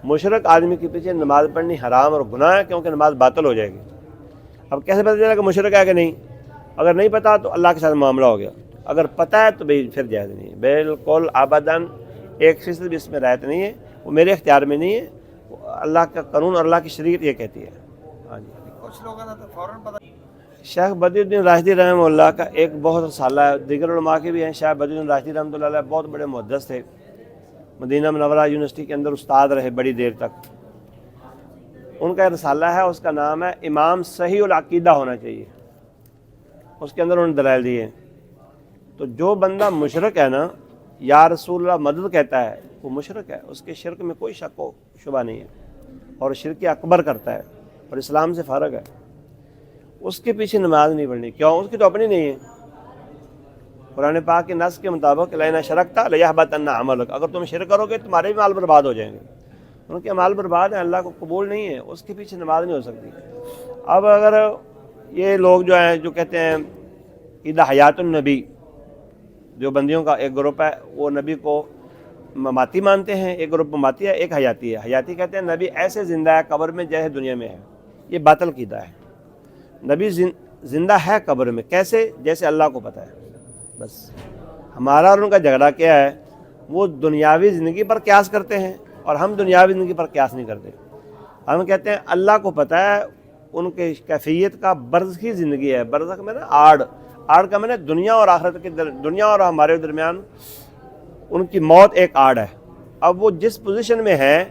مشرک آدمی کے پیچھے نماز پڑھنی حرام اور گناہ ہے، کیونکہ نماز باطل ہو جائے گی۔ اب کیسے پتہ چلا کہ مشرک ہے کہ نہیں؟ اگر نہیں پتا تو اللہ کے ساتھ معاملہ ہو گیا، اگر پتہ ہے تو بھائی پھر جائز نہیں ہے، بالکل ابداً 1% بھی اس میں رعایت نہیں ہے، وہ میرے اختیار میں نہیں ہے، اللہ کا قانون اور اللہ کی شریعت یہ کہتی ہے۔ ہاں جی، کچھ لوگوں نے تو فوراً پتہ۔ شیخ بدی الدین راشدی رحمہ اللہ کا ایک بہت رسالہ ہے، دیگر علماء کے بھی ہیں۔ شیخ بدی الدین راشدی رحمۃ اللہ علیہ بہت بڑے محدث تھے، مدینہ منورہ یونیورسٹی کے اندر استاد رہے بڑی دیر تک۔ ان کا رسالہ ہے، اس کا نام ہے امام صحیح العقیدہ ہونا چاہیے، اس کے اندر انہوں نے دلائل دیے ہیں۔ تو جو بندہ مشرک ہے نا، یا رسول اللہ مدد کہتا ہے، وہ مشرک ہے، اس کے شرک میں کوئی شک و شبہ نہیں ہے، اور شرک اکبر کرتا ہے اور اسلام سے فارغ ہے، اس کے پیچھے نماز نہیں پڑھنی۔ کیوں؟ اس کی تو اپنی نہیں ہے۔ قرآن پاک کے نص کے مطابق لئن اشرکت لیحبطن عملک، اگر تم شرک کرو گے تمہارے بھی مال برباد ہو جائیں گے۔ ان کے مال برباد ہیں، اللہ کو قبول نہیں ہے، اس کے پیچھے نماز نہیں ہو سکتی۔ اب اگر یہ لوگ جو ہیں جو کہتے ہیں عید حیات النبی، جو بندیوں کا ایک گروپ ہے، وہ نبی کو مماتی مانتے ہیں، ایک گروپ مماتی ہے، ایک حیاتی ہے۔ حیاتی کہتے ہیں نبی ایسے زندہ ہے قبر میں جیسے دنیا میں ہے، یہ باطل عقیدہ ہے۔ نبی زندہ ہے قبر میں، کیسے؟ جیسے اللہ کو پتہ ہے۔ بس ہمارا اور ان کا جھگڑا کیا ہے؟ وہ دنیاوی زندگی پر قیاس کرتے ہیں اور ہم دنیاوی زندگی پر قیاس نہیں کرتے۔ ہم کہتے ہیں اللہ کو پتہ ہے ان کے کیفیت کا برزخی زندگی ہے۔ برزخ میں نا آڑ کا میں نے دنیا اور آخرت کے دنیا اور ہمارے درمیان ان کی موت ایک آڑ ہے۔ اب وہ جس پوزیشن میں ہے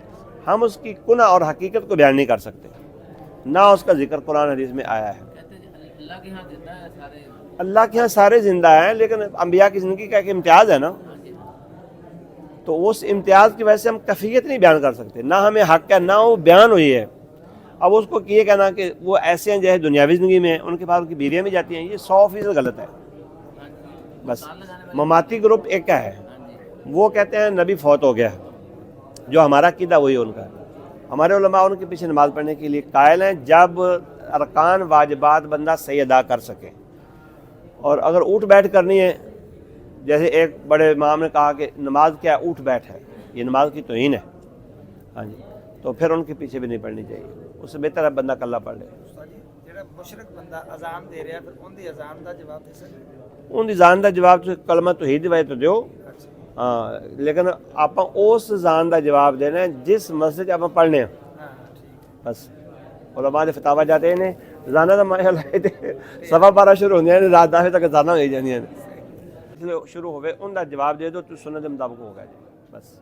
ہم اس کی کنہ اور حقیقت کو بیان نہیں کر سکتے، نہ اس کا ذکر قرآن حدیث میں آیا ہے۔ اللہ کے ہاں زندہ ہے سارے، اللہ کے ہاں سارے زندہ ہیں، لیکن انبیاء کی زندگی کا ایک امتیاز ہے نا، تو اس امتیاز کی وجہ سے ہم کیفیت نہیں بیان کر سکتے، نہ ہمیں حق ہے نہ وہ بیان ہوئی ہے۔ اب اس کو یہ کہنا کہ وہ ایسے ہیں جیسے دنیاوی زندگی میں ہیں، ان کے پاس ان کی بیویاں بھی جاتی ہیں، یہ 100% غلط ہے۔ بس مماتی گروپ ایک کا ہے، وہ کہتے ہیں نبی فوت ہو گیا، جو ہمارا عقیدہ وہی ان کا ہے۔ ہمارے علماء ان کے پیچھے نماز پڑھنے کے لیے قائل ہیں جب ارکان واجبات بندہ صحیح ادا کر سکے، اور اگر اٹھ بیٹھ کرنی ہے، جیسے ایک بڑے امام نے کہا کہ نماز کیا ہے؟ اٹھ بیٹھ ہے، یہ نماز کی توہین ہے، ہاں جی، تو پھر ان کے پیچھے بھی نہیں پڑھنی چاہیے، اس سے بہتر ہے بندہ کلہ پڑھ لے۔ جڑا مشرک بندہ اذان دے رہا ہے پھر ان دی اذان دا جواب دے سکتے؟ ان دی ذان دا جواب تو کلمہ توحید دی تو دیو، ہاں، لیکن آپ اس ذان دا جواب دینا ہے جس مسجد آپ پڑھنے ہیں، بس علماء نے فتاوہ جاتے ہیں زانہ دا مایا لائے تھے سوا بارہ شروع ہونے ہیں، رات 10 تک زانہ ہوئی جانی ہے، شروع ہوئے ان دا جواب دے دو تو سنت دے مطابق ہوگا جی، بس۔